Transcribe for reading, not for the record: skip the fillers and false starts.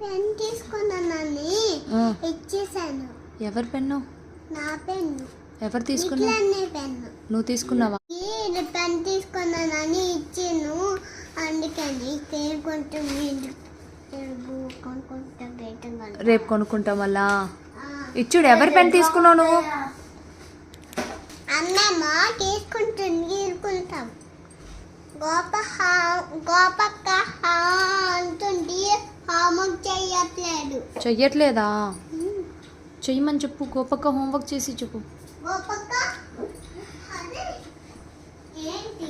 Pen తీసుకున్నానని ఇచ్చేసాను. ఎవరి పెన్ను? నా పెన్ను. ఎవరు తీసుకున్నావు? పెన్ను నువ్వు తీసుకున్నావా? పెన్ తీసుకున్నానని ఇచ్చాను, అందుకని రేపు కొనుక్కుంటాం మళ్ళా. ఇచ్చుడు. ఎవరి పెన్ తీసుకున్నావు నువ్వు? అన్నమ్మ తీసుకుంటాం. గోపక్క అంటుంది, హోంవర్క్ చెయ్యట్లేదా? చెయ్యమని చెప్పు. గోపక్క హోంవర్క్ చేసి చెప్పు. గోపక్క ఏంటి?